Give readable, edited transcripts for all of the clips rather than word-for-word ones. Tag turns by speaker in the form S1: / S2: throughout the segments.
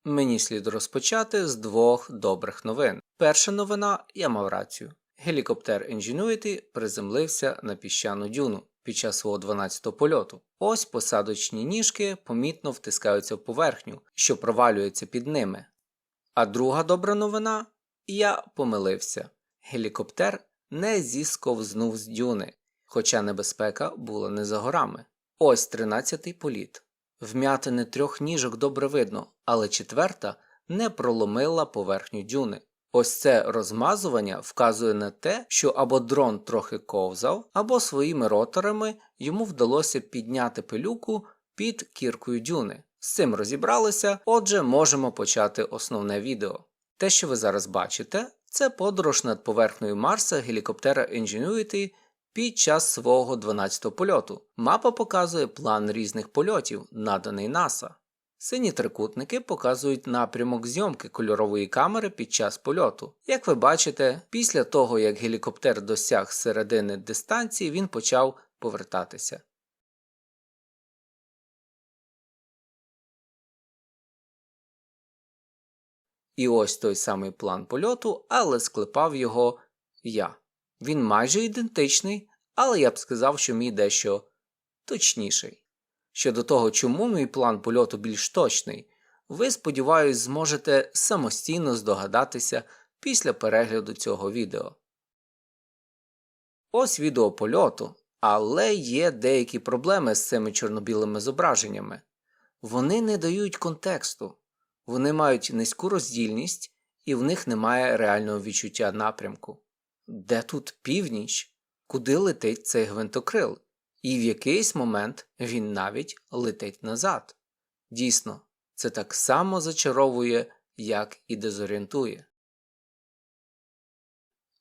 S1: Мені слід розпочати з двох добрих новин. Перша новина – я мав рацію. Гелікоптер Ingenuity приземлився на піщану дюну під час свого 12-го польоту. Ось посадочні ніжки помітно втискаються в поверхню, що провалюється під ними. А друга добра новина – я помилився. Гелікоптер не зісковзнув з дюни, хоча небезпека була не за горами. Ось 13-й політ. Вм'ятини трьох ніжок добре видно, але четверта не проломила поверхню дюни. Ось це розмазування вказує на те, що або дрон трохи ковзав, або своїми роторами йому вдалося підняти пилюку під кіркою дюни. З цим розібралися, отже, можемо почати основне відео. Те, що ви зараз бачите, це подорож над поверхнею Марса гелікоптера Ingenuity під час свого 12-го польоту. Мапа показує план різних польотів, наданий НАСА. Сині трикутники показують напрямок зйомки кольорової камери під час польоту. Як ви бачите, після того, як гелікоптер досяг середини дистанції, він почав повертатися. І ось той самий план польоту, але склепав його я. Він майже ідентичний, але я б сказав, що мій дещо точніший. Щодо того, чому мій план польоту більш точний, ви, сподіваюсь, зможете самостійно здогадатися після перегляду цього відео. Ось відео польоту, але є деякі проблеми з цими чорно-білими зображеннями. Вони не дають контексту, вони мають низьку роздільність і в них немає реального відчуття напрямку. Де тут північ? Куди летить цей гвинтокрил? І в якийсь момент він навіть летить назад. Дійсно, це так само зачаровує, як і дезорієнтує.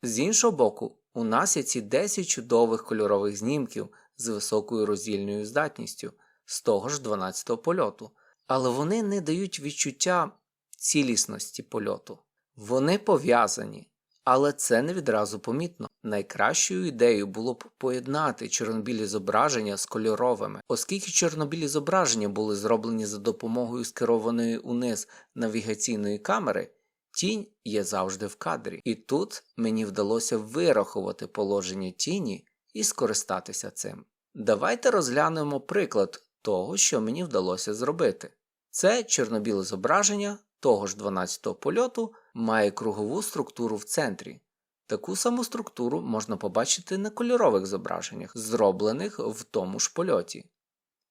S1: З іншого боку, у нас є ці 10 чудових кольорових знімків з високою роздільною здатністю з того ж 12-го польоту, але вони не дають відчуття цілісності польоту. Вони пов'язані, але це не відразу помітно. Найкращою ідеєю було б поєднати чорнобілі зображення з кольоровими. Оскільки чорнобілі зображення були зроблені за допомогою скерованої униз навігаційної камери, тінь є завжди в кадрі. І тут мені вдалося вирахувати положення тіні і скористатися цим. Давайте розглянемо приклад того, що мені вдалося зробити. Це чорнобіле зображення того ж 12-го польоту має кругову структуру в центрі. Таку саму структуру можна побачити на кольорових зображеннях, зроблених в тому ж польоті.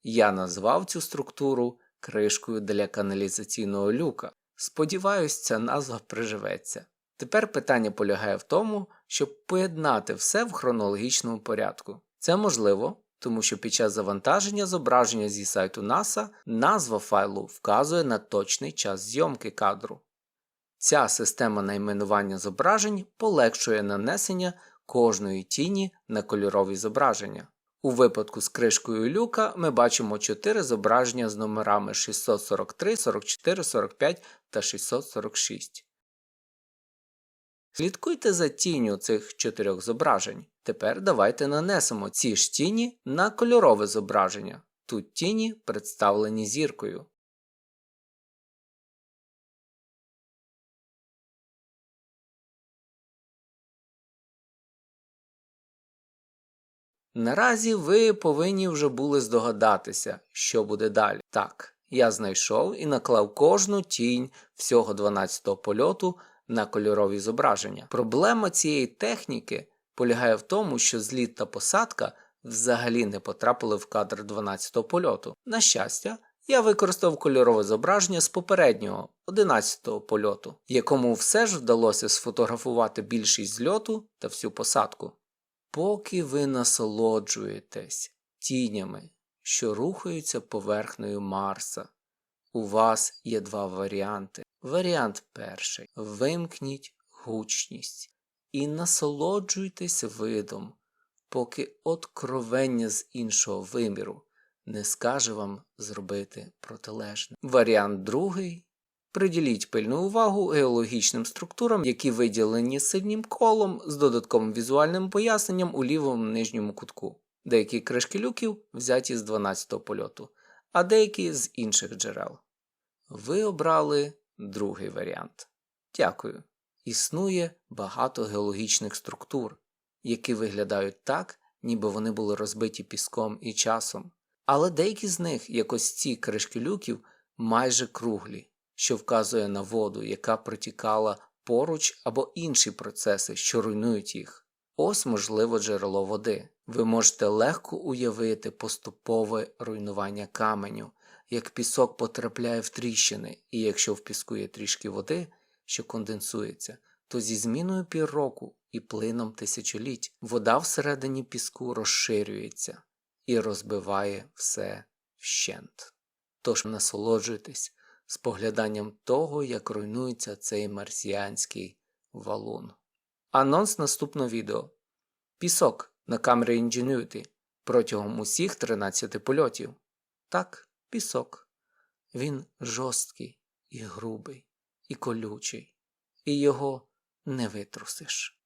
S1: Я назвав цю структуру кришкою для каналізаційного люка. Сподіваюсь, ця назва приживеться. Тепер питання полягає в тому, щоб поєднати все в хронологічному порядку. Це можливо, тому що під час завантаження зображення зі сайту НАСА назва файлу вказує на точний час зйомки кадру. Ця система найменування зображень полегшує нанесення кожної тіні на кольорові зображення. У випадку з кришкою люка ми бачимо 4 зображення з номерами 643, 44, 45 та 646. Слідкуйте за тінню цих 4 зображень. Тепер давайте нанесемо ці ж тіні на кольорове зображення. Тут тіні представлені зіркою. Наразі ви повинні вже були здогадатися, що буде далі. Так, я знайшов і наклав кожну тінь всього 12-го польоту на кольорові зображення. Проблема цієї техніки полягає в тому, що зліт та посадка взагалі не потрапили в кадр 12-го польоту. На щастя, я використав кольорове зображення з попереднього, 11-го польоту, якому все ж вдалося сфотографувати більшість зльоту та всю посадку. Поки ви насолоджуєтесь тінями, що рухаються поверхнею Марса, у вас є два варіанти. Варіант перший. Вимкніть гучність і насолоджуйтесь видом, поки откровення з іншого виміру не скаже вам зробити протилежне. Варіант другий. Приділіть пильну увагу геологічним структурам, які виділені синім колом з додатковим візуальним поясненням у лівому нижньому кутку. Деякі кришки люків взяті з 12-го польоту, а деякі з інших джерел. Ви обрали Другий варіант. Дякую. Існує багато геологічних структур, які виглядають так, ніби вони були розбиті піском і часом. Але деякі з них, як ось ці кришки люків, майже круглі, що вказує на воду, яка протікала поруч, або інші процеси, що руйнують їх. Ось можливо джерело води. Ви можете легко уявити поступове руйнування каменю, як пісок потрапляє в тріщини, і якщо в піску є трішки води, що конденсується, то зі зміною півроку і плином тисячоліть вода всередині піску розширюється і розбиває все вщент. Тож насолоджуйтесь спогляданням того, як руйнується цей марсіанський валун. Анонс наступного відео. Пісок на камері Ingenuity протягом усіх 13 польотів. Так, пісок. Він жорсткий і грубий, і колючий, і його не витрусиш.